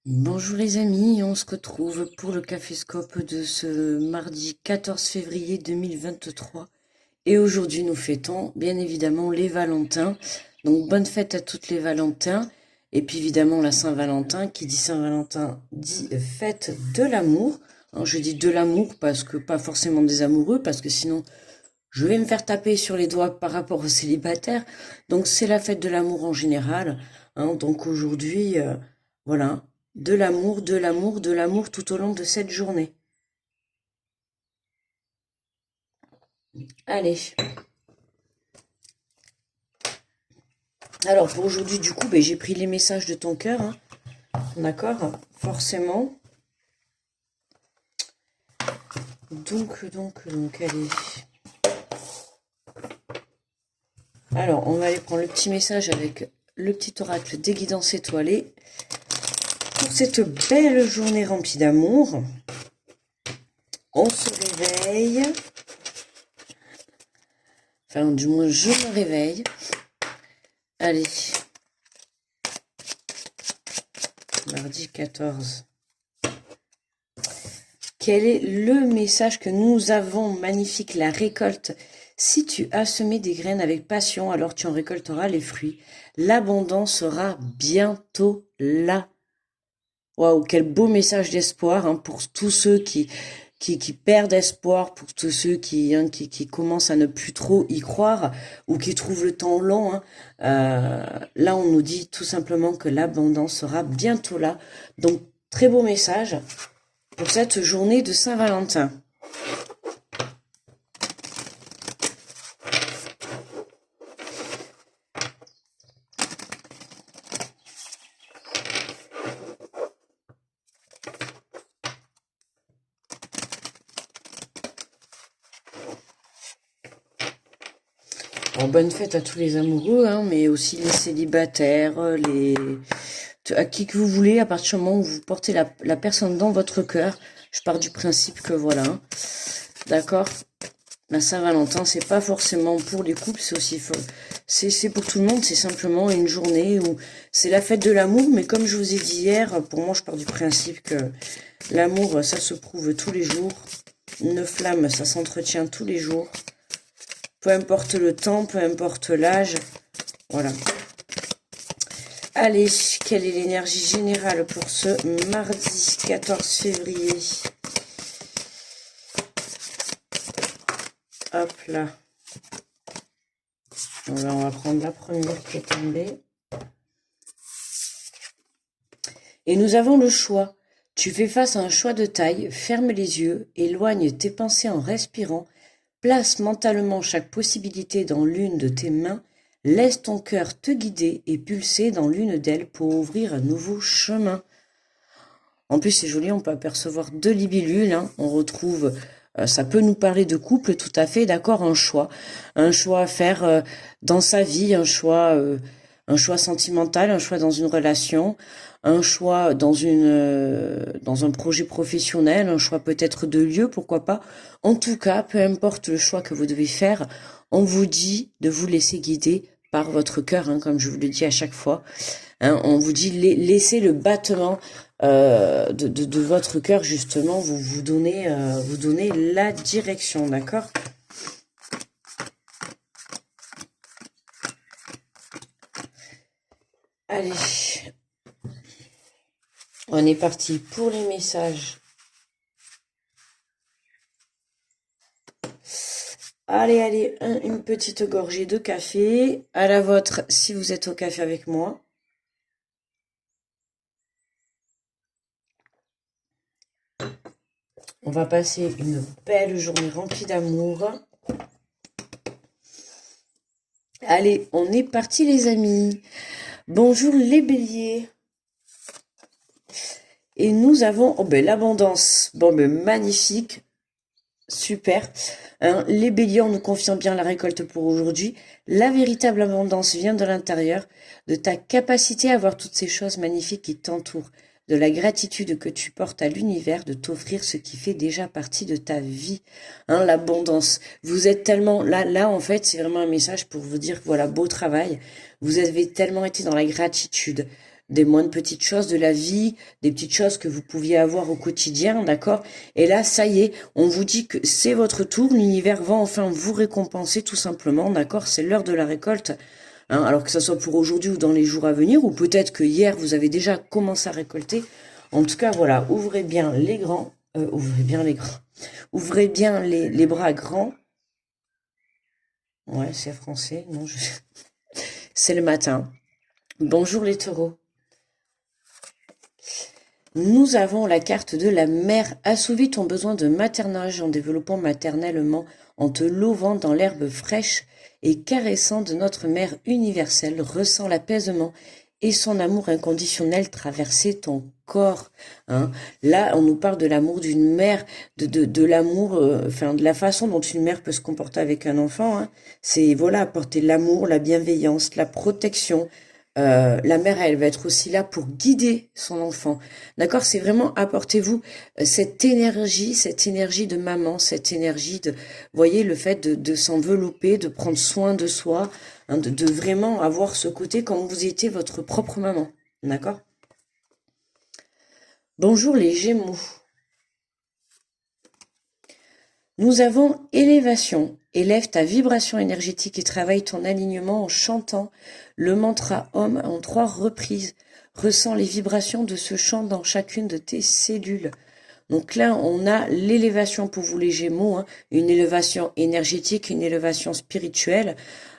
Bonjour les amis, on se retrouve pour le Caféscope de ce mardi 14 février 2023. Et aujourd'hui nous fêtons bien évidemment les Valentins. Donc bonne fête à toutes les Valentins. Et puis évidemment la Saint-Valentin, qui dit Saint-Valentin dit fête de l'amour. Alors, je dis de l'amour parce que pas forcément des amoureux, parce que sinon je vais me faire taper sur les doigts par rapport aux célibataires. Donc c'est la fête de l'amour en général, hein. Donc aujourd'hui, voilà, de l'amour, de l'amour, de l'amour tout au long de cette journée. Allez. Alors pour aujourd'hui, du coup, ben, j'ai pris les messages de ton cœur, hein. D'accord? Forcément. Donc, allez. Alors, on va aller prendre le petit message avec le petit oracle des guidances étoilées pour cette belle journée remplie d'amour. On se réveille. Enfin, du moins, je me réveille. Allez. Mardi 14. Quel est le message que nous avons? Magnifique, la récolte. Si tu as semé des graines avec passion, alors tu en récolteras les fruits. L'abondance sera bientôt là. Waouh, quel beau message d'espoir, hein, pour tous ceux qui perdent espoir, pour tous ceux qui commencent à ne plus trop y croire ou qui trouvent le temps long, hein. Là, on nous dit tout simplement que l'abondance sera bientôt là. Donc, très beau message pour cette journée de Saint-Valentin. Alors, bonne fête à tous les amoureux, hein, mais aussi les célibataires, à qui que vous voulez, à partir du moment où vous portez la personne dans votre cœur. Je pars du principe que voilà, hein. D'accord? La Saint-Valentin, c'est pas forcément pour les couples, c'est aussi c'est pour tout le monde, c'est simplement une journée où c'est la fête de l'amour, mais comme je vous ai dit hier, pour moi je pars du principe que l'amour, ça se prouve tous les jours. Une flamme, ça s'entretient tous les jours. Peu importe le temps, peu importe l'âge. Voilà. Allez, quelle est l'énergie générale pour ce mardi 14 février? Hop là. Là, on va prendre la première qui est tombée. Et nous avons le choix. Tu fais face à un choix de taille, ferme les yeux, éloigne tes pensées en respirant, place mentalement chaque possibilité dans l'une de tes mains, laisse ton cœur te guider et pulser dans l'une d'elles pour ouvrir un nouveau chemin. En plus, c'est joli, on peut apercevoir deux libellules, hein. On retrouve, ça peut nous parler de couple, tout à fait, d'accord, un choix à faire dans sa vie, un choix sentimental, un choix dans une relation, un choix dans un projet professionnel, un choix peut-être de lieu, pourquoi pas. En tout cas, peu importe le choix que vous devez faire, on vous dit de vous laisser guider par votre cœur, hein, comme je vous le dis à chaque fois. Hein, on vous dit laissez le battement de votre cœur justement vous donner la direction, d'accord? Allez, on est parti pour les messages. Allez, une petite gorgée de café. À la vôtre si vous êtes au café avec moi. On va passer une belle journée remplie d'amour. Allez, on est parti les amis. Bonjour les béliers. Et nous avons l'abondance. Bon, ben magnifique. Super. Hein, les béliers, en nous confiant bien la récolte pour aujourd'hui. La véritable abondance vient de l'intérieur, de ta capacité à voir toutes ces choses magnifiques qui t'entourent, de la gratitude que tu portes à l'univers de t'offrir ce qui fait déjà partie de ta vie. Hein, l'abondance. Vous êtes tellement... Là, en fait, c'est vraiment un message pour vous dire, voilà, beau travail. Vous avez tellement été dans la gratitude, des moindres petites choses de la vie, des petites choses que vous pouviez avoir au quotidien, d'accord? Et là, ça y est, on vous dit que c'est votre tour, l'univers va enfin vous récompenser tout simplement, d'accord? C'est l'heure de la récolte, hein, alors que ça soit pour aujourd'hui ou dans les jours à venir, ou peut-être que hier vous avez déjà commencé à récolter. En tout cas, voilà, ouvrez bien les grands, ouvrez bien les bras grands. Ouais, c'est français, non, c'est le matin. Bonjour les taureaux. Nous avons la carte de la mère. Assouvis ton besoin de maternage en développant maternellement, en te lovant dans l'herbe fraîche et caressant de notre mère universelle. Ressens l'apaisement et son amour inconditionnel traverser ton corps. Hein. Là, on nous parle de l'amour d'une mère, de l'amour, de la façon dont une mère peut se comporter avec un enfant. Hein. C'est, voilà, apporter l'amour, la bienveillance, la protection. La mère, elle va être aussi là pour guider son enfant. D'accord? C'est vraiment apportez-vous cette énergie de maman, cette énergie de, voyez, le fait de s'envelopper, de prendre soin de soi, hein, de vraiment avoir ce côté comme vous étiez votre propre maman. D'accord? Bonjour les Gémeaux. Nous avons élévation. Élève ta vibration énergétique et travaille ton alignement en chantant le mantra Om en 3 reprises. Ressens les vibrations de ce chant dans chacune de tes cellules. Donc là, on a l'élévation pour vous les Gémeaux, hein, une élévation énergétique, une élévation spirituelle,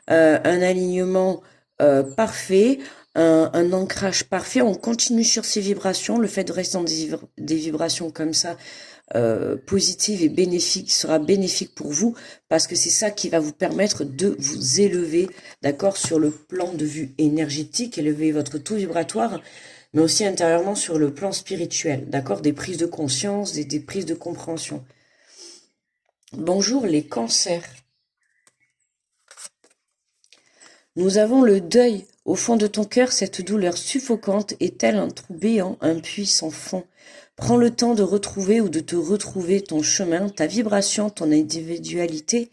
un alignement parfait, un ancrage parfait. On continue sur ces vibrations. Le fait de rester dans des vibrations comme ça, positive et bénéfique sera bénéfique pour vous parce que c'est ça qui va vous permettre de vous élever, d'accord, sur le plan de vue énergétique, élever votre taux vibratoire, mais aussi intérieurement sur le plan spirituel, d'accord, des prises de conscience, des prises de compréhension. Bonjour les cancers. Nous avons le deuil. Au fond de ton cœur, cette douleur suffocante est tel un trou béant, un puits sans fond. Prends le temps de retrouver ou de te retrouver ton chemin, ta vibration, ton individualité,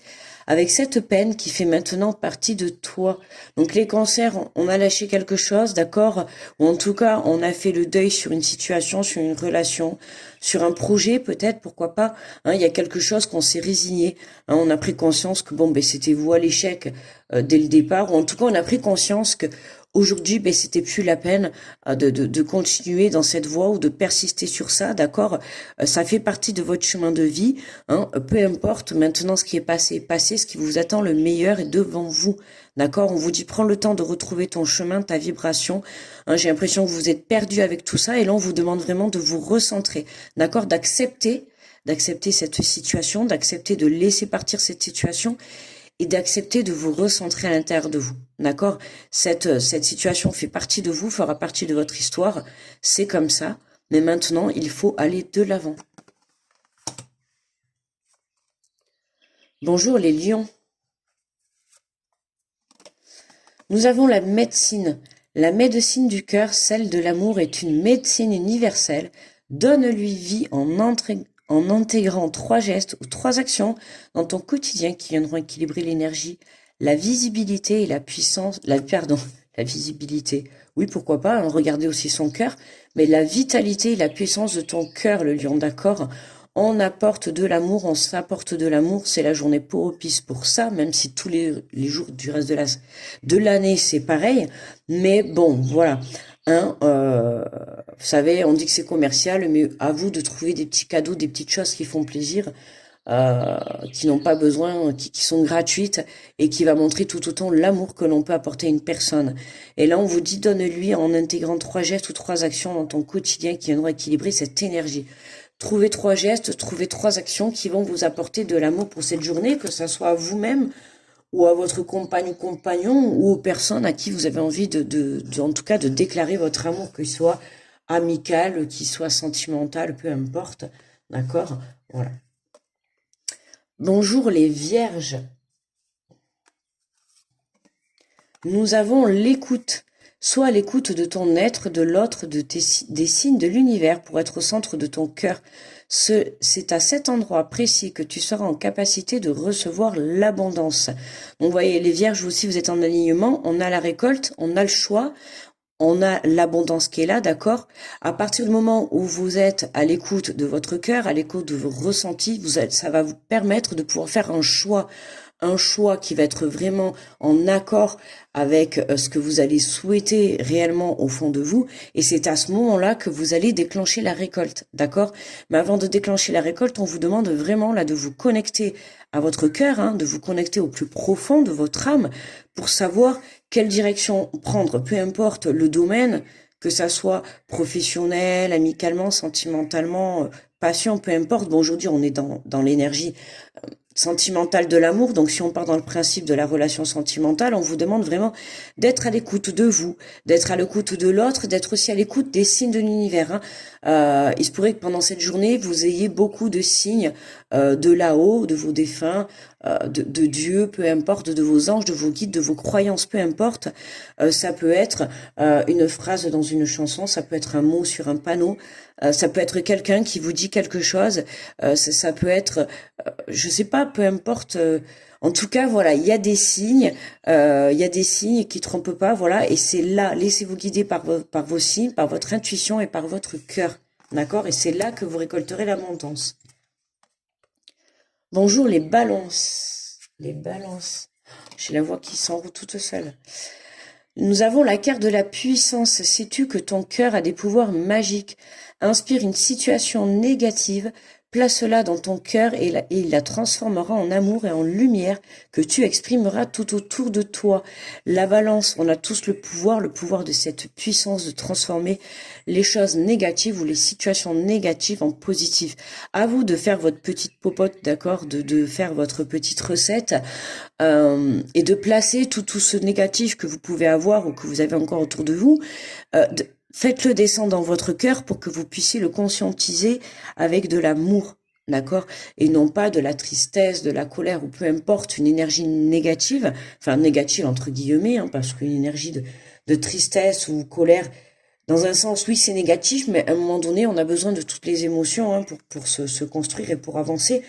avec cette peine qui fait maintenant partie de toi. Donc les cancers, on a lâché quelque chose, d'accord? Ou en tout cas, on a fait le deuil sur une situation, sur une relation, sur un projet peut-être, pourquoi pas. Hein, il y a quelque chose qu'on s'est résigné. Hein, on a pris conscience que bon, ben c'était vous à l'échec dès le départ. Ou en tout cas, on a pris conscience que aujourd'hui, ben, c'était plus la peine de continuer dans cette voie ou de persister sur ça, d'accord? Ça fait partie de votre chemin de vie, hein, peu importe maintenant ce qui est passé, ce qui vous attend le meilleur est devant vous, d'accord? On vous dit, prends le temps de retrouver ton chemin, ta vibration, hein, j'ai l'impression que vous êtes perdu avec tout ça et là, on vous demande vraiment de vous recentrer, d'accord? D'accepter cette situation, d'accepter de laisser partir cette situation et d'accepter de vous recentrer à l'intérieur de vous, d'accord? Cette situation fait partie de vous, fera partie de votre histoire, c'est comme ça, mais maintenant, il faut aller de l'avant. Bonjour les lions. Nous avons la médecine. La médecine du cœur, celle de l'amour, est une médecine universelle. Donne-lui vie en intégrant 3 gestes ou 3 actions dans ton quotidien qui viendront équilibrer l'énergie, la visibilité et la puissance, la visibilité. Oui, pourquoi pas, hein, regardez aussi son cœur, mais la vitalité et la puissance de ton cœur, le lion, d'accord? On apporte de l'amour, on s'apporte de l'amour, c'est la journée propice pour ça, même si tous les jours du reste de l'année, c'est pareil. Mais bon, voilà. Hein, vous savez, on dit que c'est commercial, mais à vous de trouver des petits cadeaux, des petites choses qui font plaisir, qui n'ont pas besoin, qui sont gratuites et qui va montrer tout autant l'amour que l'on peut apporter à une personne. Et là, on vous dit, donne-lui en intégrant 3 gestes ou 3 actions dans ton quotidien qui viendront équilibrer cette énergie. Trouvez 3 gestes, trouvez 3 actions qui vont vous apporter de l'amour pour cette journée, que ça soit à vous-même ou à votre compagne ou compagnon ou aux personnes à qui vous avez envie en tout cas, de déclarer votre amour, qu'il soit amical, qu'il soit sentimental, peu importe. D'accord? Voilà. Bonjour les vierges. Nous avons l'écoute. Sois à l'écoute de ton être, de l'autre, des signes de l'univers pour être au centre de ton cœur. C'est à cet endroit précis que tu seras en capacité de recevoir l'abondance. Donc, vous voyez, les vierges aussi, vous êtes en alignement. On a la récolte, on a le choix. on a l'abondance qui est là, d'accord? À partir du moment où vous êtes à l'écoute de votre cœur, à l'écoute de vos ressentis, ça va vous permettre de pouvoir faire un choix qui va être vraiment en accord avec ce que vous allez souhaiter réellement au fond de vous. Et c'est à ce moment-là que vous allez déclencher la récolte, d'accord? Mais avant de déclencher la récolte, on vous demande vraiment là de vous connecter à votre cœur, hein, de vous connecter au plus profond de votre âme pour savoir quelle direction prendre, peu importe le domaine, que ça soit professionnel, amicalement, sentimentalement, passion, peu importe. Bon, aujourd'hui, on est dans l'énergie sentimentale de l'amour. Donc, si on part dans le principe de la relation sentimentale, on vous demande vraiment d'être à l'écoute de vous, d'être à l'écoute de l'autre, d'être aussi à l'écoute des signes de l'univers, hein. Il se pourrait que pendant cette journée, vous ayez beaucoup de signes de là-haut, de vos défunts, de Dieu, peu importe, de vos anges, de vos guides, de vos croyances, peu importe. Ça peut être une phrase dans une chanson, ça peut être un mot sur un panneau, ça peut être quelqu'un qui vous dit quelque chose, ça peut être, je sais pas, peu importe. En tout cas, voilà, il y a des signes qui trompent pas, voilà, et c'est là, laissez-vous guider par vos signes, par votre intuition et par votre cœur, d'accord? Et c'est là que vous récolterez l'abondance. Bonjour les balances. Les balances. J'ai la voix qui s'enroule toute seule. Nous avons la carte de la puissance. Sais-tu que ton cœur a des pouvoirs magiques? Inspire une situation négative, place-la dans ton cœur et il la transformera en amour et en lumière que tu exprimeras tout autour de toi. La balance, on a tous le pouvoir de cette puissance de transformer les choses négatives ou les situations négatives en positives. À vous de faire votre petite popote, d'accord, de faire votre petite recette et de placer tout ce négatif que vous pouvez avoir ou que vous avez encore autour de vous. Faites-le descendre dans votre cœur pour que vous puissiez le conscientiser avec de l'amour, d'accord? Et non pas de la tristesse, de la colère ou peu importe, une énergie négative, enfin négative entre guillemets, hein, parce qu'une énergie de tristesse ou colère, dans un sens, oui, c'est négatif, mais à un moment donné, on a besoin de toutes les émotions hein, pour se construire et pour avancer.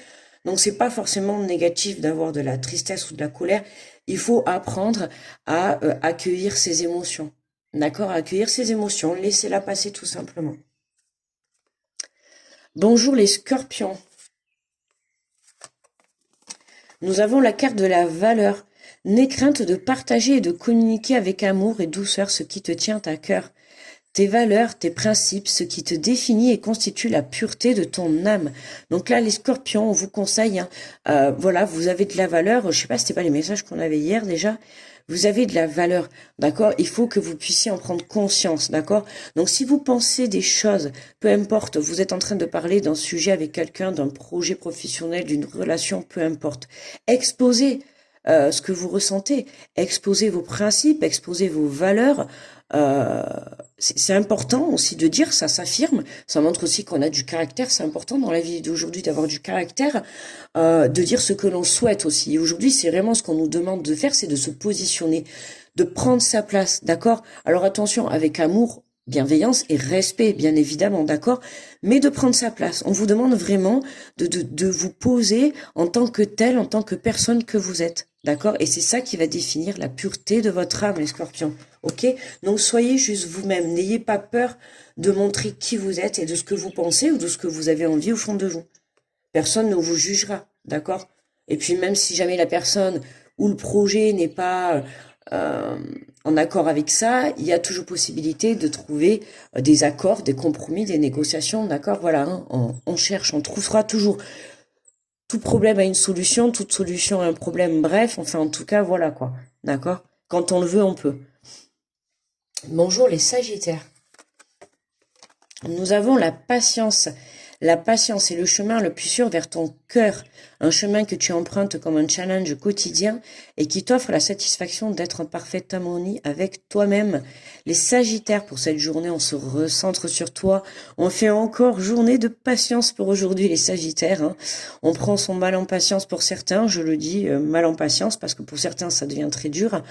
Donc, c'est pas forcément négatif d'avoir de la tristesse ou de la colère. Il faut apprendre à accueillir ses émotions. D'accord? Accueillir ses émotions, laissez-la passer tout simplement. Bonjour les scorpions. Nous avons la carte de la valeur. N'aie crainte de partager et de communiquer avec amour et douceur ce qui te tient à cœur. Tes valeurs, tes principes, ce qui te définit et constitue la pureté de ton âme. Donc là, les scorpions, on vous conseille, hein, voilà, vous avez de la valeur. Je sais pas, c'était pas les messages qu'on avait hier déjà. Vous avez de la valeur, d'accord? Il faut que vous puissiez en prendre conscience, d'accord? Donc si vous pensez des choses, peu importe, vous êtes en train de parler d'un sujet avec quelqu'un, d'un projet professionnel, d'une relation, peu importe. Exposez ce que vous ressentez, exposez vos principes, exposez vos valeurs. C'est important aussi de dire, ça s'affirme, ça montre aussi qu'on a du caractère, c'est important dans la vie d'aujourd'hui d'avoir du caractère, de dire ce que l'on souhaite aussi. Aujourd'hui, c'est vraiment ce qu'on nous demande de faire, c'est de se positionner, de prendre sa place, d'accord? Alors attention, avec amour, bienveillance et respect, bien évidemment, d'accord? Mais de prendre sa place. On vous demande vraiment de vous poser en tant que tel, en tant que personne que vous êtes, d'accord? Et c'est ça qui va définir la pureté de votre âme, les scorpions, ok? Donc soyez juste vous-même, n'ayez pas peur de montrer qui vous êtes et de ce que vous pensez ou de ce que vous avez envie au fond de vous. Personne ne vous jugera, d'accord? Et puis même si jamais la personne ou le projet n'est pas en accord avec ça, il y a toujours possibilité de trouver des accords, des compromis, des négociations, d'accord? Voilà, hein, on cherche, on trouvera toujours. Tout problème a une solution, toute solution a un problème, bref, enfin en tout cas, voilà quoi, d'accord? Quand on le veut, on peut. Bonjour les Sagittaires. Nous avons la patience. La patience est le chemin le plus sûr vers ton cœur, un chemin que tu empruntes comme un challenge quotidien et qui t'offre la satisfaction d'être en parfaite harmonie avec toi-même. Les Sagittaires, pour cette journée, on se recentre sur toi. On fait encore journée de patience pour aujourd'hui, les Sagittaires, hein. On prend son mal en patience pour certains, je le dis, mal en patience, parce que pour certains, ça devient très dur.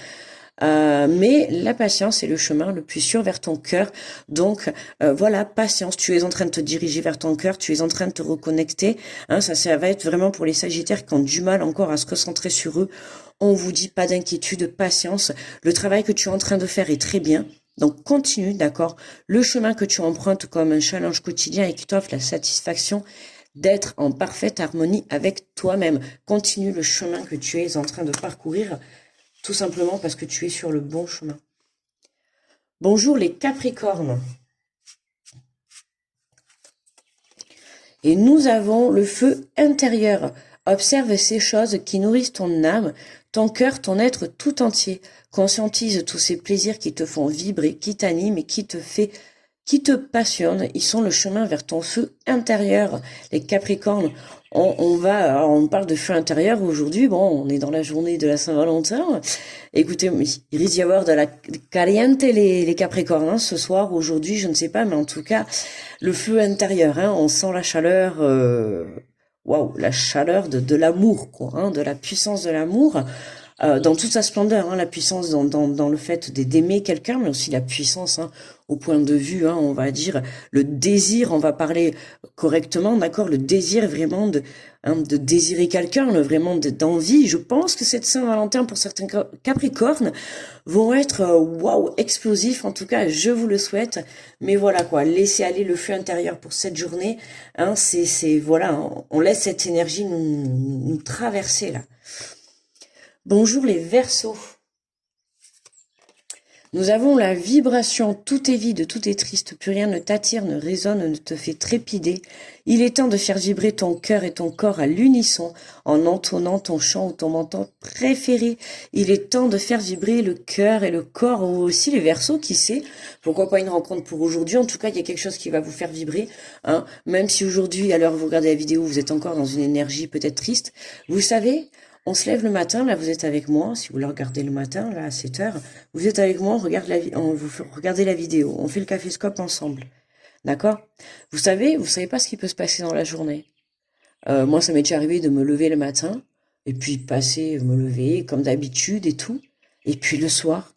Mais la patience est le chemin le plus sûr vers ton cœur. Donc voilà, patience, tu es en train de te diriger vers ton cœur, tu es en train de te reconnecter. Hein, ça va être vraiment pour les Sagittaires qui ont du mal encore à se recentrer sur eux. On vous dit pas d'inquiétude, patience. Le travail que tu es en train de faire est très bien. Donc continue, d'accord, le chemin que tu empruntes comme un challenge quotidien et qui t'offre la satisfaction d'être en parfaite harmonie avec toi-même. Continue le chemin que tu es en train de parcourir, tout simplement parce que tu es sur le bon chemin. Bonjour les Capricornes. Et nous avons le feu intérieur. Observe ces choses qui nourrissent ton âme, ton cœur, ton être tout entier. Conscientise tous ces plaisirs qui te font vibrer, qui t'animent et qui te passionnent. Ils sont le chemin vers ton feu intérieur. Les Capricornes, on parle de feu intérieur aujourd'hui. Bon, on est dans la journée de la Saint-Valentin. Écoutez, il risque d'y avoir de la caliente les Capricornes hein, ce soir, aujourd'hui, je ne sais pas, mais en tout cas, le feu intérieur, hein, on sent la chaleur, waouh, la chaleur de l'amour, quoi, hein, de la puissance de l'amour. Dans toute sa splendeur, hein, la puissance dans le fait d'aimer quelqu'un, mais aussi la puissance hein, au point de vue, hein, on va dire, le désir, on va parler correctement, d'accord, le désir vraiment de désirer quelqu'un, vraiment d'envie. Je pense que cette Saint-Valentin, pour certains Capricornes, vont être, waouh, explosifs, en tout cas, je vous le souhaite, mais voilà quoi, laissez aller le feu intérieur pour cette journée, hein, voilà, on laisse cette énergie nous traverser là. Bonjour les Verseaux. Nous avons la vibration, tout est vide, tout est triste, plus rien ne t'attire, ne résonne, ne te fait trépider. Il est temps de faire vibrer ton cœur et ton corps à l'unisson en entonnant ton chant ou ton menton préféré. Il est temps de faire vibrer le cœur et le corps, ou aussi les Verseaux, qui sait. Pourquoi pas une rencontre pour aujourd'hui? En tout cas, il y a quelque chose qui va vous faire vibrer. Hein. Même si aujourd'hui, à l'heure où vous regardez la vidéo, vous êtes encore dans une énergie peut-être triste. Vous savez, on se lève le matin, là vous êtes avec moi, si vous le regardez le matin, là à 7h, vous êtes avec moi, vous regardez la vidéo, on fait le caféscope ensemble, d'accord? Vous savez pas ce qui peut se passer dans la journée. Moi ça m'est déjà arrivé de me lever le matin, et puis me lever comme d'habitude et tout, et puis le soir,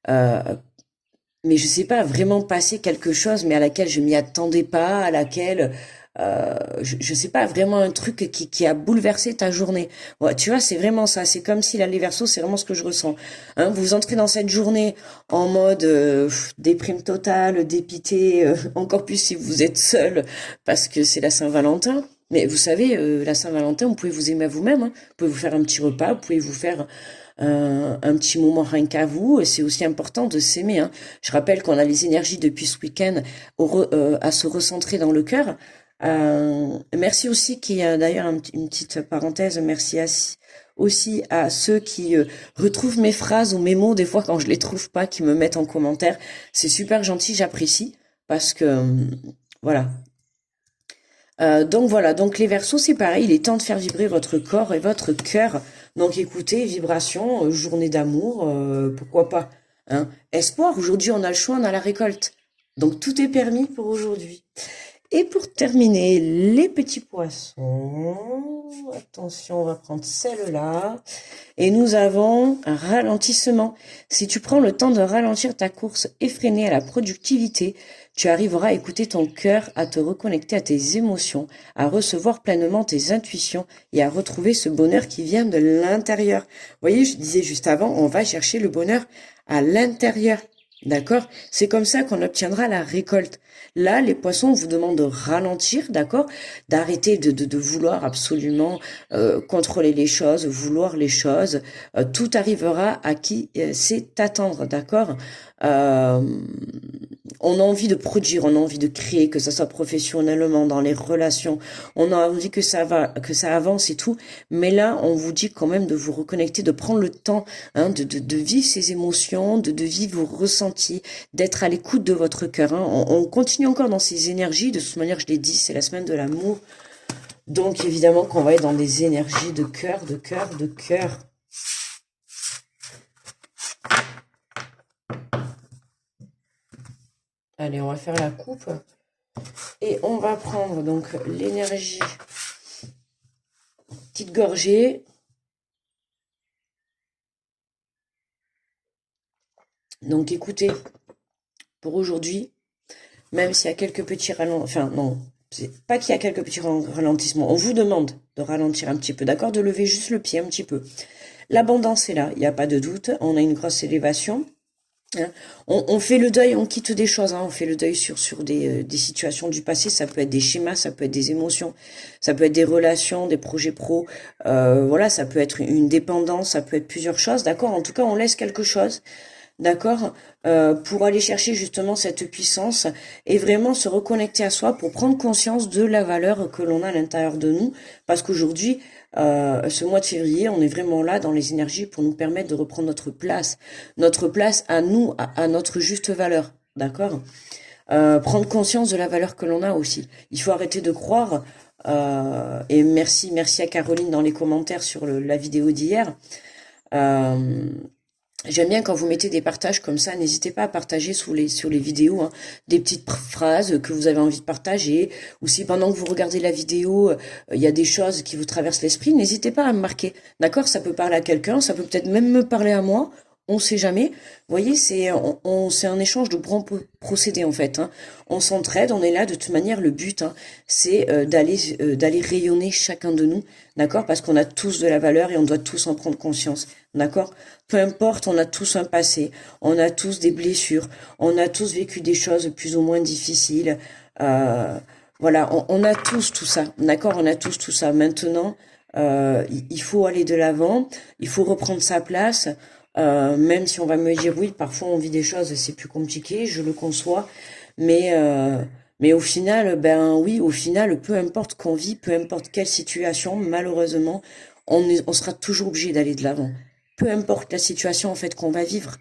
mais je sais pas, vraiment passer quelque chose, mais à laquelle je m'y attendais pas, à laquelle... je sais pas, vraiment un truc qui a bouleversé ta journée. Ouais, tu vois, c'est vraiment ça. C'est comme si là, les Verseaux, c'est vraiment ce que je ressens. Hein, vous entrez dans cette journée en mode déprime totale, dépité, encore plus si vous êtes seul, parce que c'est la Saint-Valentin. Mais vous savez, la Saint-Valentin, vous pouvez vous aimer à vous-même. Hein. Vous pouvez vous faire un petit repas, vous pouvez vous faire un petit moment rien qu'à vous. C'est aussi important de s'aimer. Hein. Je rappelle qu'on a les énergies depuis ce week-end à se recentrer dans le cœur. Merci aussi d'ailleurs une petite parenthèse, merci aussi à ceux qui retrouvent mes phrases ou mes mots des fois quand je les trouve pas, qui me mettent en commentaire. C'est super gentil, j'apprécie parce que voilà. Donc voilà, donc les Verseaux c'est pareil, il est temps de faire vibrer votre corps et votre cœur. Donc écoutez, vibration, journée d'amour, pourquoi pas. Hein. Espoir, aujourd'hui on a le choix, on a la récolte. Donc tout est permis pour aujourd'hui. Et pour terminer, les petits poissons, attention, on va prendre celle-là, et nous avons un ralentissement. Si tu prends le temps de ralentir ta course effrénée à la productivité, tu arriveras à écouter ton cœur, à te reconnecter à tes émotions, à recevoir pleinement tes intuitions et à retrouver ce bonheur qui vient de l'intérieur. Vous voyez, je disais juste avant, on va chercher le bonheur à l'intérieur. D'accord? C'est comme ça qu'on obtiendra la récolte. Là, les poissons, on vous demande de ralentir, d'accord? D'arrêter de vouloir absolument contrôler les choses, vouloir les choses. Tout arrivera à qui sait attendre, d'accord? On a envie de produire, on a envie de créer, que ça soit professionnellement, dans les relations. On a envie que ça avance et tout. Mais là, on vous dit quand même de vous reconnecter, de prendre le temps hein, de vivre ces émotions, de vivre vos ressentis, d'être à l'écoute de votre cœur. Hein. On continue encore dans ces énergies. De toute manière, je l'ai dit, c'est la semaine de l'amour. Donc, évidemment qu'on va être dans des énergies de cœur, de cœur, de cœur. Allez, on va faire la coupe. Et on va prendre donc l'énergie. Petite gorgée. Donc écoutez, pour aujourd'hui, même s'il y a quelques petits ralentissements, enfin non, c'est pas qu'il y a quelques petits ralentissements, on vous demande de ralentir un petit peu, d'accord, de lever juste le pied un petit peu. L'abondance est là, il n'y a pas de doute, on a une grosse élévation. Hein. On fait le deuil, on quitte des choses, hein, on fait le deuil sur des situations du passé, ça peut être des schémas, ça peut être des émotions, ça peut être des relations, des projets pro, voilà, ça peut être une dépendance, ça peut être plusieurs choses, d'accord? En tout cas, on laisse quelque chose, d'accord, pour aller chercher justement cette puissance et vraiment se reconnecter à soi pour prendre conscience de la valeur que l'on a à l'intérieur de nous, parce qu'aujourd'hui, ce mois de février, on est vraiment là dans les énergies pour nous permettre de reprendre notre place à nous, à notre juste valeur, d'accord? Prendre conscience de la valeur que l'on a aussi. Il faut arrêter de croire, et merci à Caroline dans les commentaires sur la vidéo d'hier. Euh, J'aime bien quand vous mettez des partages comme ça, n'hésitez pas à partager sur les vidéos, hein, des petites phrases que vous avez envie de partager, ou si pendant que vous regardez la vidéo, il y a des choses qui vous traversent l'esprit, n'hésitez pas à me marquer. D'accord? Ça peut parler à quelqu'un, ça peut peut-être même me parler à moi, on sait jamais. Vous voyez, c'est un échange de bons procédés en fait. Hein. On s'entraide, on est là de toute manière. Le but, hein, c'est d'aller rayonner chacun de nous, d'accord? Parce qu'on a tous de la valeur et on doit tous en prendre conscience, d'accord? Peu importe, on a tous un passé, on a tous des blessures, on a tous vécu des choses plus ou moins difficiles. Euh, voilà, on a tous tout ça, d'accord? On a tous tout ça. Maintenant, il faut aller de l'avant, il faut reprendre sa place. Même si on va me dire oui, parfois on vit des choses, c'est plus compliqué, je le conçois, mais mais au final, ben oui, au final, peu importe qu'on vit, peu importe quelle situation, malheureusement, on sera toujours obligé d'aller de l'avant. Peu importe la situation en fait qu'on va vivre,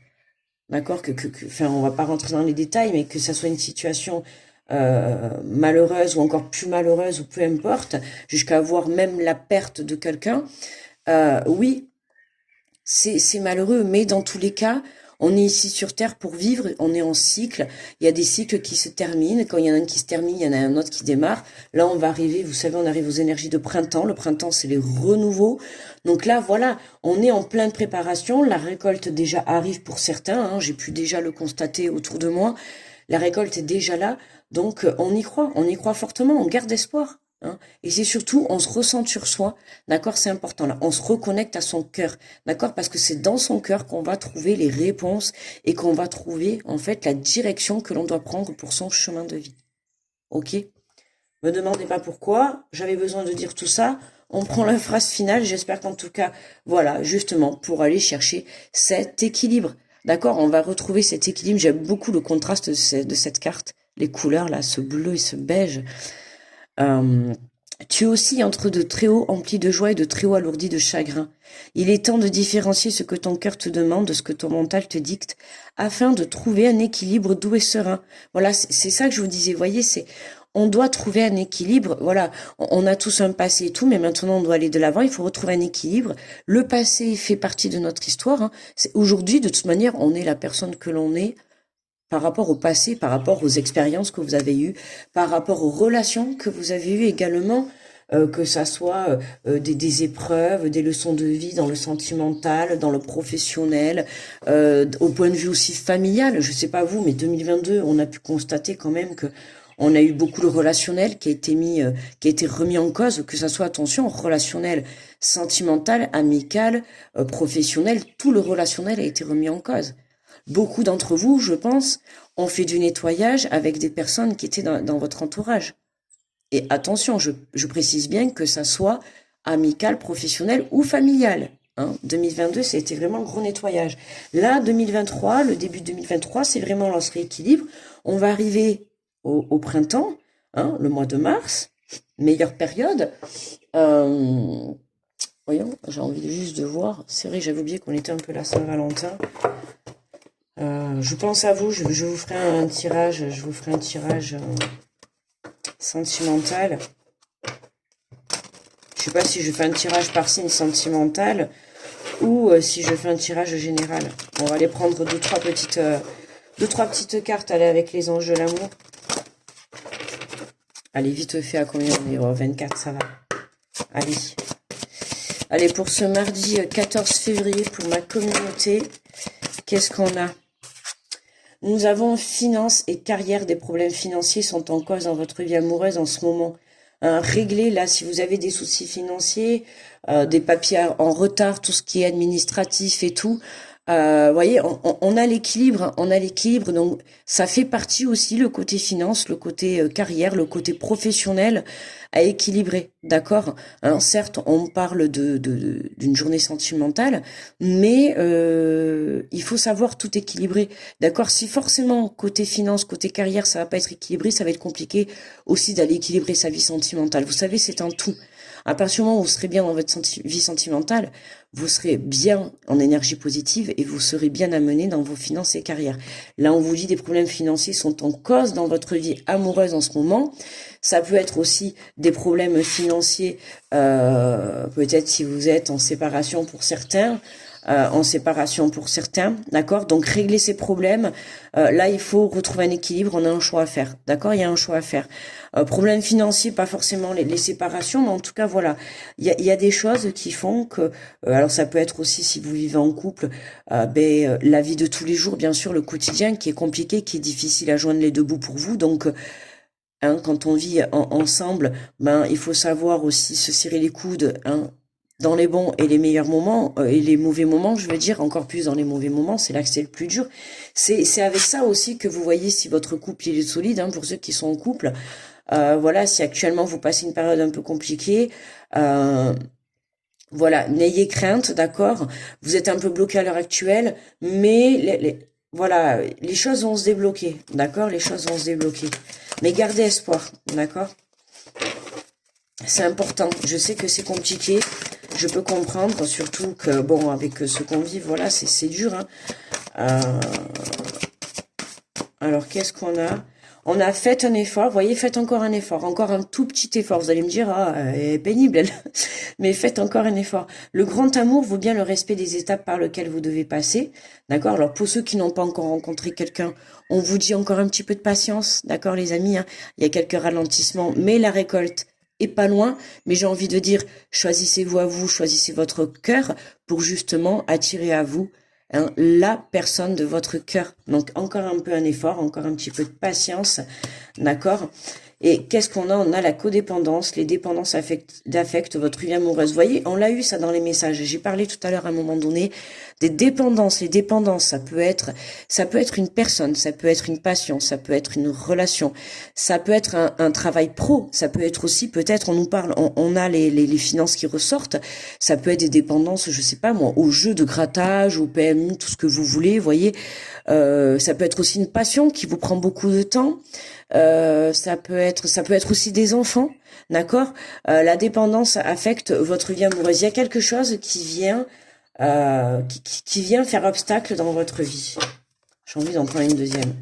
d'accord, enfin, on va pas rentrer dans les détails, mais que ça soit une situation malheureuse ou encore plus malheureuse ou peu importe, jusqu'à voir même la perte de quelqu'un, oui, c'est malheureux, mais dans tous les cas, on est ici sur Terre pour vivre, on est en cycle, il y a des cycles qui se terminent, quand il y en a un qui se termine, il y en a un autre qui démarre. Là, on va arriver, vous savez, on arrive aux énergies de printemps, le printemps, c'est les renouveaux. Donc là, voilà, on est en pleine préparation, la récolte déjà arrive pour certains, hein, j'ai pu déjà le constater autour de moi, la récolte est déjà là, donc on y croit fortement, on garde espoir. Hein. Et c'est surtout, on se ressent sur soi, d'accord, c'est important là, on se reconnecte à son cœur, d'accord, parce que c'est dans son cœur qu'on va trouver les réponses et qu'on va trouver en fait la direction que l'on doit prendre pour son chemin de vie. Ok? Me demandez pas pourquoi, j'avais besoin de dire tout ça. On prend la phrase finale, j'espère qu'en tout cas, voilà, justement, pour aller chercher cet équilibre. D'accord? On va retrouver cet équilibre. J'aime beaucoup le contraste de cette carte. Les couleurs, là, ce bleu et ce beige. Euh, Tu oscilles entre de très hauts emplis de joie et de très hauts alourdis de chagrin. Il est temps de différencier ce que ton cœur te demande de ce que ton mental te dicte, afin de trouver un équilibre doux et serein. Voilà, c'est ça que je vous disais. Voyez, on doit trouver un équilibre. Voilà, on a tous un passé et tout, mais maintenant on doit aller de l'avant. Il faut retrouver un équilibre. Le passé fait partie de notre histoire. Hein. Aujourd'hui, de toute manière, on est la personne que l'on est par rapport au passé, par rapport aux expériences que vous avez eues, par rapport aux relations que vous avez eues également, que ça soit des épreuves, des leçons de vie dans le sentimental, dans le professionnel, au point de vue aussi familial. Je sais pas vous, mais 2022, on a pu constater quand même que on a eu beaucoup de relationnel qui a été qui a été remis en cause, que ça soit, attention, relationnel, sentimental, amical, professionnel, tout le relationnel a été remis en cause. Beaucoup d'entre vous, je pense, ont fait du nettoyage avec des personnes qui étaient dans votre entourage. Et attention, je précise bien que ça soit amical, professionnel ou familial. Hein. 2022, c'était vraiment le gros nettoyage. Là, 2023, le début de 2023, c'est vraiment on se rééquilibre. On va arriver au printemps, hein, le mois de mars, meilleure période. Voyons, j'ai envie juste de voir. C'est vrai, j'avais oublié qu'on était un peu la Saint-Valentin. Je pense à vous, je vous ferai un tirage, sentimental. Je sais pas si je fais un tirage par signe sentimental ou si je fais un tirage général. On va aller prendre deux, trois petites cartes, aller avec les anges de l'amour. Allez, vite fait, à combien on est? Oh, 24, ça va. Allez. Allez, pour ce mardi 14 février, pour ma communauté, qu'est-ce qu'on a? Nous avons finance et carrière. Des problèmes financiers sont en cause dans votre vie amoureuse en ce moment. Réglez là, si vous avez des soucis financiers, des papiers en retard, tout ce qui est administratif et tout, voyez, on a l'équilibre, hein, on a l'équilibre, donc ça fait partie aussi le côté finance, le côté carrière, le côté professionnel à équilibrer, d'accord? Hein, certes, on parle d'une journée sentimentale, mais il faut savoir tout équilibrer, d'accord? Si forcément côté finance, côté carrière, ça va pas être équilibré, ça va être compliqué aussi d'aller équilibrer sa vie sentimentale. Vous savez, c'est un tout. À partir du moment où vous serez bien dans votre vie sentimentale, vous serez bien en énergie positive et vous serez bien amené dans vos finances et carrières. Là, on vous dit des problèmes financiers sont en cause dans votre vie amoureuse en ce moment. Ça peut être aussi des problèmes financiers, peut-être si vous êtes en séparation pour certains, d'accord? Donc régler ces problèmes, là il faut retrouver un équilibre, on a un choix à faire, d'accord? Il y a un choix à faire. Problème financier, pas forcément les séparations, mais en tout cas voilà, il y a des choses qui font que, alors ça peut être aussi si vous vivez en couple, la vie de tous les jours, bien sûr, le quotidien qui est compliqué, qui est difficile à joindre les deux bouts pour vous, donc hein, quand on vit ensemble, ben il faut savoir aussi se serrer les coudes, hein, dans les bons et les meilleurs moments et les mauvais moments, je veux dire encore plus dans les mauvais moments, c'est là que c'est le plus dur. C'est avec ça aussi que vous voyez si votre couple il est solide, hein, pour ceux qui sont en couple. Voilà, si actuellement vous passez une période un peu compliquée, voilà, n'ayez crainte, d'accord? Vous êtes un peu bloqué à l'heure actuelle, mais voilà, les choses vont se débloquer, d'accord? Les choses vont se débloquer. Mais gardez espoir, d'accord? C'est important. Je sais que c'est compliqué. Je peux comprendre, surtout que, bon, avec ce qu'on vit, voilà, c'est dur, hein. Alors, qu'est-ce qu'on a? On a fait un effort, vous voyez, faites encore un effort, encore un tout petit effort. Vous allez me dire, ah, elle est pénible, elle. Mais faites encore un effort. Le grand amour vaut bien le respect des étapes par lesquelles vous devez passer, d'accord? Alors, pour ceux qui n'ont pas encore rencontré quelqu'un, on vous dit encore un petit peu de patience, d'accord, les amis, hein? Il y a quelques ralentissements, mais la récolte est pas loin. Mais j'ai envie de dire, choisissez-vous à vous, choisissez votre cœur pour justement attirer à vous, hein, la personne de votre cœur. Donc encore un peu un effort, encore un petit peu de patience, d'accord? Et qu'est-ce qu'on a? On a la codépendance, les dépendances d'affect, votre vie amoureuse. Vous voyez, on l'a eu ça dans les messages. J'ai parlé tout à l'heure à un moment donné des dépendances. Les dépendances, ça peut être une personne, ça peut être une passion, ça peut être une relation, ça peut être un travail pro, ça peut être aussi peut-être, on nous parle, on a les finances qui ressortent, ça peut être des dépendances, je sais pas moi, au jeu de grattage, au PMU, tout ce que vous voulez, vous voyez. Ça peut être aussi une passion qui vous prend beaucoup de temps. Ça peut être aussi des enfants, d'accord? La dépendance affecte votre vie amoureuse. Il y a quelque chose qui vient, qui vient faire obstacle dans votre vie. J'ai envie d'en prendre une deuxième.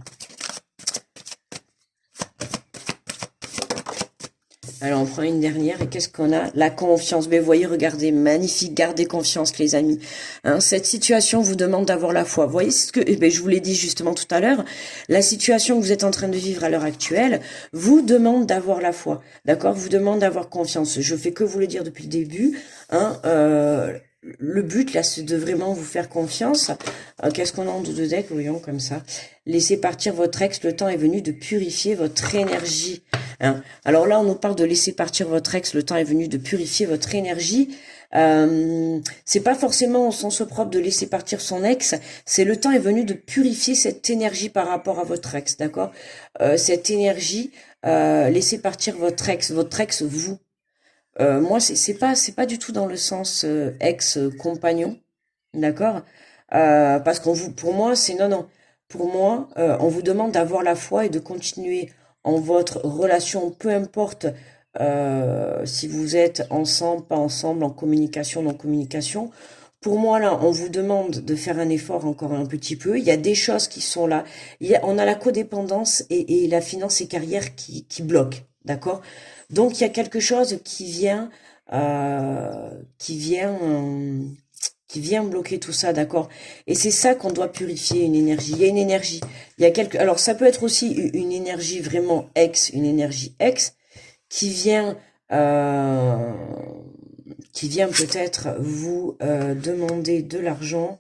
Alors, on prend une dernière. Et qu'est-ce qu'on a? La confiance. Mais vous voyez, regardez, magnifique. Gardez confiance, les amis. Hein, cette situation vous demande d'avoir la foi. Vous voyez ce que je vous l'ai dit justement tout à l'heure. La situation que vous êtes en train de vivre à l'heure actuelle vous demande d'avoir la foi. D'accord? Vous demande d'avoir confiance. Je fais que vous le dire depuis le début. Hein, le but, là, c'est de vraiment vous faire confiance. Qu'est-ce qu'on a en dos de deck? Voyons comme ça. Laissez partir votre ex. Le temps est venu de purifier votre énergie. Hein. Alors là, on nous parle de laisser partir votre ex. Le temps est venu de purifier votre énergie. C'est pas forcément au sens propre de laisser partir son ex. C'est le temps est venu de purifier cette énergie par rapport à votre ex. D'accord? Cette énergie, laissez partir votre ex vous. Moi, c'est pas du tout dans le sens ex-compagnon, d'accord? Parce pour moi, c'est non, non. Pour moi, on vous demande d'avoir la foi et de continuer en votre relation, peu importe si vous êtes ensemble, pas ensemble, en communication, non communication. Pour moi, là, on vous demande de faire un effort encore un petit peu. Il y a des choses qui sont là. On a la codépendance et la finance et carrière qui bloquent, d'accord? Donc il y a quelque chose euh, qui vient, euh, qui vient bloquer tout ça, d'accord? Et c'est ça qu'on doit purifier, une énergie. Il y a une énergie. Alors ça peut être aussi une énergie vraiment une énergie ex qui vient, euh, qui vient peut-être vous demander de l'argent.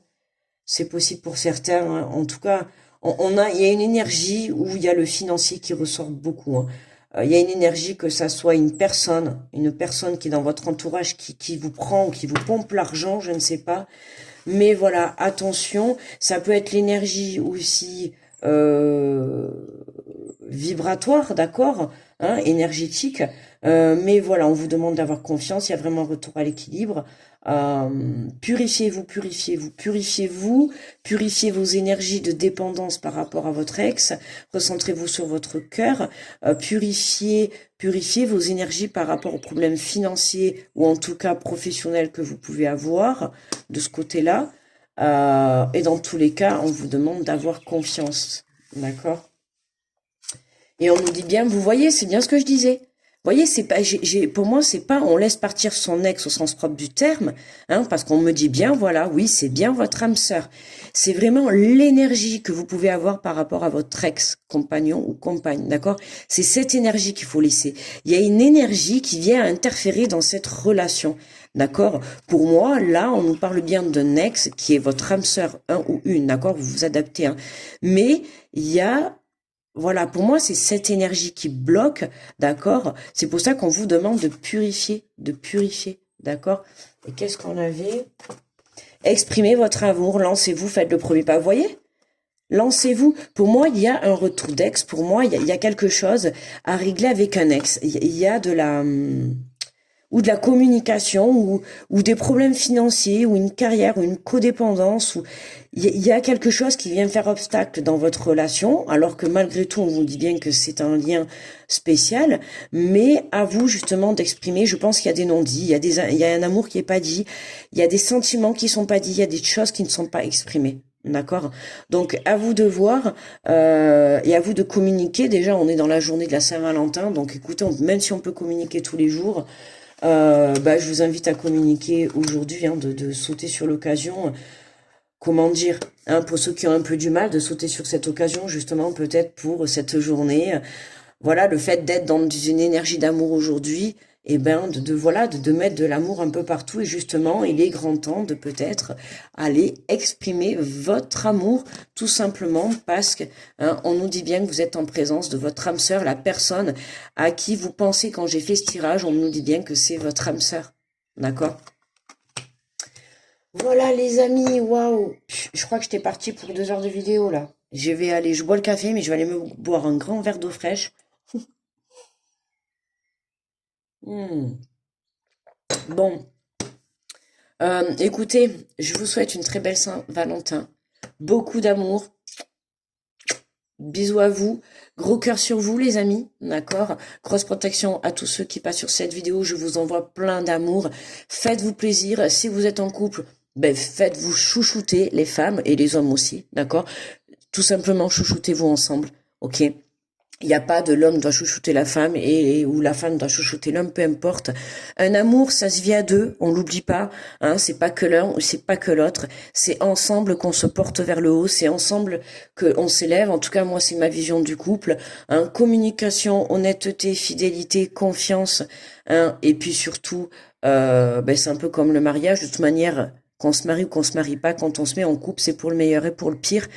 C'est possible pour certains, hein. En tout cas, il y a une énergie où il y a le financier qui ressort beaucoup, hein. Il y a une énergie que ça soit une personne qui est dans votre entourage qui vous prend ou qui vous pompe l'argent, je ne sais pas. Mais voilà, attention, ça peut être l'énergie aussi vibratoire, d'accord, hein, énergétique. Mais voilà, on vous demande d'avoir confiance, il y a vraiment un retour à l'équilibre. Purifiez-vous, purifiez-vous, purifiez-vous, purifiez vos énergies de dépendance par rapport à votre ex, recentrez-vous sur votre cœur, purifiez vos énergies par rapport aux problèmes financiers ou en tout cas professionnels que vous pouvez avoir de ce côté-là. Et dans tous les cas, on vous demande d'avoir confiance, d'accord? Et on nous dit bien, vous voyez, c'est bien ce que je disais. Vous voyez, c'est pas, pour moi, c'est pas, on laisse partir son ex au sens propre du terme, hein, parce qu'on me dit bien, voilà, oui, c'est bien votre âme sœur. C'est vraiment l'énergie que vous pouvez avoir par rapport à votre ex-compagnon ou compagne, d'accord? C'est cette énergie qu'il faut laisser. Il y a une énergie qui vient interférer dans cette relation, d'accord? Pour moi, là, on nous parle bien d'un ex qui est votre âme sœur, un ou une, d'accord? Vous vous adaptez, hein. Mais il y a voilà, pour moi, c'est cette énergie qui bloque, d'accord? C'est pour ça qu'on vous demande de purifier, d'accord? Et qu'est-ce qu'on avait? Exprimez votre amour, lancez-vous, faites le premier pas. Vous voyez? Lancez-vous. Pour moi, il y a un retour d'ex. Pour moi, il y a quelque chose à régler avec un ex. Il y a de la ou de la communication, ou des problèmes financiers, ou une carrière, ou une codépendance, ou il y a quelque chose qui vient faire obstacle dans votre relation, alors que malgré tout, on vous dit bien que c'est un lien spécial, mais à vous justement d'exprimer. Je pense qu'il y a des non-dits, il y a un amour qui est pas dit, il y a des sentiments qui sont pas dits, il y a des choses qui ne sont pas exprimées. D'accord. Donc à vous de voir et à vous de communiquer. Déjà, on est dans la journée de la Saint-Valentin, donc écoutez, même si on peut communiquer tous les jours, je vous invite à communiquer aujourd'hui, hein, de sauter sur l'occasion. Comment dire, hein, pour ceux qui ont un peu du mal, de sauter sur cette occasion, justement, peut-être pour cette journée. Voilà, le fait d'être dans une énergie d'amour aujourd'hui, et ben de mettre de l'amour un peu partout, et justement il est grand temps de peut-être aller exprimer votre amour tout simplement parce que hein, on nous dit bien que vous êtes en présence de votre âme sœur, la personne à qui vous pensez. Quand j'ai fait ce tirage, on nous dit bien que c'est votre âme sœur, d'accord? Voilà les amis, waouh, je crois que j'étais partie pour 2 heures de vidéo là. Je bois le café, mais je vais aller me boire un grand verre d'eau fraîche. Hmm. Bon, écoutez, je vous souhaite une très belle Saint-Valentin. Beaucoup d'amour. Bisous à vous. Gros cœur sur vous, les amis. D'accord? Grosse protection à tous ceux qui passent sur cette vidéo. Je vous envoie plein d'amour. Faites-vous plaisir. Si vous êtes en couple, ben, faites-vous chouchouter, les femmes et les hommes aussi. D'accord? Tout simplement, chouchoutez-vous ensemble. Ok? Il n'y a pas de l'homme doit chouchouter la femme ou la femme doit chouchouter l'homme, peu importe. Un amour, ça se vit à deux, on l'oublie pas. Hein, c'est pas que l'un ou c'est pas que l'autre. C'est ensemble qu'on se porte vers le haut. C'est ensemble qu'on s'élève. En tout cas, moi, c'est ma vision du couple. Hein, communication, honnêteté, fidélité, confiance. Hein, et puis surtout, c'est un peu comme le mariage. De toute manière, qu'on se marie ou qu'on se marie pas, quand on se met en couple, c'est pour le meilleur et pour le pire.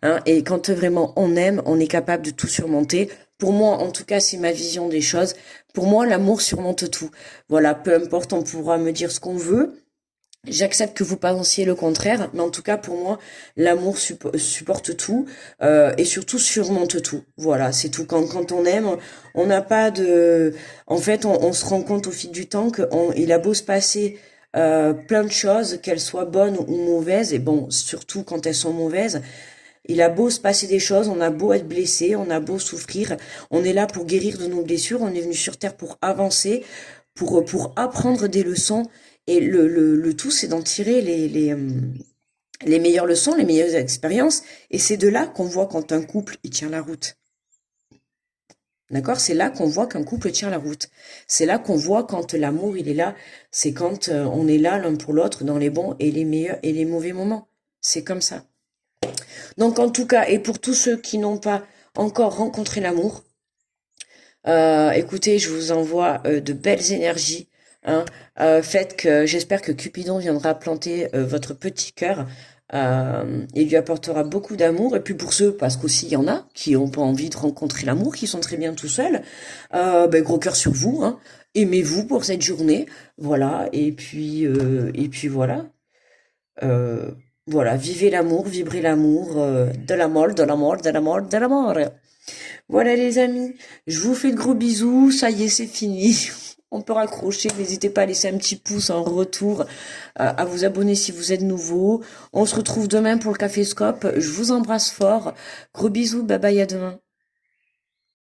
Hein, et quand vraiment on aime, on est capable de tout surmonter. Pour moi, en tout cas, c'est ma vision des choses. Pour moi, l'amour surmonte tout. Voilà, peu importe, on pourra me dire ce qu'on veut. J'accepte que vous pensiez le contraire, mais en tout cas, pour moi, l'amour supporte tout et surtout surmonte tout. Voilà, c'est tout. Quand on aime, on n'a pas de... En fait, on se rend compte au fil du temps qu'il a beau se passer plein de choses, qu'elles soient bonnes ou mauvaises, et bon, surtout quand elles sont mauvaises, il a beau se passer des choses, on a beau être blessé, on a beau souffrir, on est là pour guérir de nos blessures, on est venu sur Terre pour avancer, pour apprendre des leçons, et le tout, c'est d'en tirer les meilleures leçons, les meilleures expériences, et c'est de là qu'on voit quand un couple, il tient la route. D'accord? C'est là qu'on voit qu'un couple tient la route. C'est là qu'on voit quand l'amour, il est là. C'est quand on est là l'un pour l'autre dans les bons et les meilleurs et les mauvais moments. C'est comme ça. Donc en tout cas, et pour tous ceux qui n'ont pas encore rencontré l'amour, écoutez, je vous envoie de belles énergies. Hein, j'espère que Cupidon viendra planter votre petit cœur. Il lui apportera beaucoup d'amour. Et puis pour ceux, parce qu'aussi il y en a qui n'ont pas envie de rencontrer l'amour, qui sont très bien tout seuls, gros cœur sur vous. Hein, aimez-vous pour cette journée. Voilà. Et puis voilà. Euh, voilà, vivez l'amour, vibrez l'amour, de l'amour, de l'amour, de l'amour, de l'amour. Voilà les amis, je vous fais de gros bisous, ça y est, c'est fini. On peut raccrocher, n'hésitez pas à laisser un petit pouce en retour, à vous abonner si vous êtes nouveau. On se retrouve demain pour le Café Scope, je vous embrasse fort. Gros bisous, bye bye, à demain.